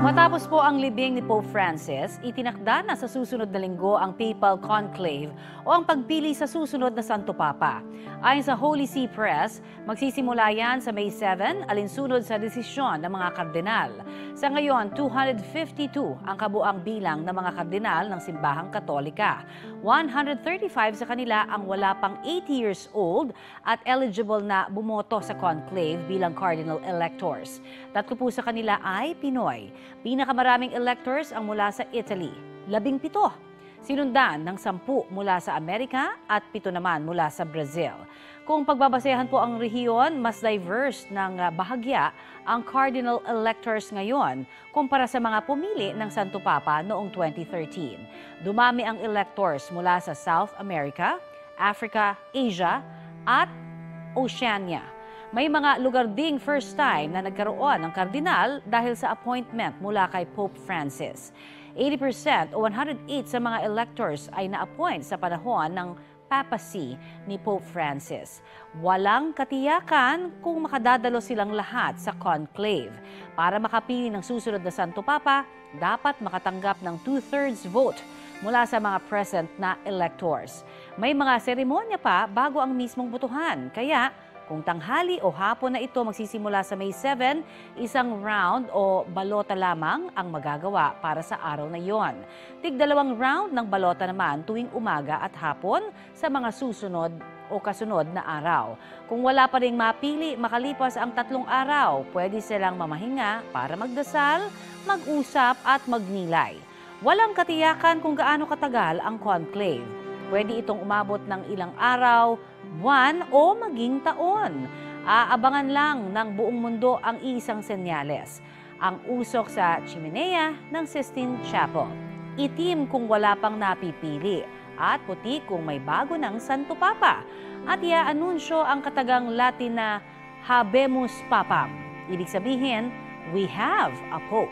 Matapos po ang libing ni Pope Francis, itinakda na sa susunod na linggo ang Papal Conclave o ang pagpili sa susunod na Santo Papa. Ayon sa Holy See Press, magsisimula yan sa May 7 alinsunod sa desisyon ng mga kardinal. Sa ngayon, 252 ang kabuang bilang ng mga kardinal ng Simbahang Katolika. 135 sa kanila ang wala pang 80 years old at eligible na bumoto sa conclave bilang cardinal electors. 3 po sa kanila ay Pinoy. Pinakamaraming electors ang mula sa Italy, 17. Sinundan ng 10 mula sa Amerika at 7 naman mula sa Brazil. Kung pagbabasehan po ang rehiyon, mas diverse ng bahagya ang cardinal electors ngayon kumpara sa mga pumili ng Santo Papa noong 2013. Dumami ang electors mula sa South America, Africa, Asia at Oceania. May mga lugar ding first time na nagkaroon ng kardinal dahil sa appointment mula kay Pope Francis. 80% o 108 sa mga electors ay na-appoint sa panahon ng papacy ni Pope Francis. Walang katiyakan kung makadadalo silang lahat sa conclave. Para makapili ng susunod na Santo Papa, dapat makatanggap ng 2/3 vote mula sa mga present na electors. May mga seremonya pa bago ang mismong botohan, kaya kung tanghali o hapon na ito magsisimula sa May 7, isang round o balota lamang ang magagawa para sa araw na iyon. Tig-2 round ng balota naman tuwing umaga at hapon sa mga susunod o kasunod na araw. Kung wala pa ring mapili makalipas ang 3 araw, pwede silang mamahinga para magdasal, mag-usap at magnilay. Walang katiyakan kung gaano katagal ang conclave. Pwede itong umabot ng ilang araw, buwan o maging taon. Aabangan lang ng buong mundo ang isang senyales. Ang usok sa chimenea ng Sistine Chapel. Itim kung wala pang napipili at puti kung may bago ng Santo Papa. At iaanunsyo ang katagang Latin na Habemus Papam. Ibig sabihin, we have a Pope.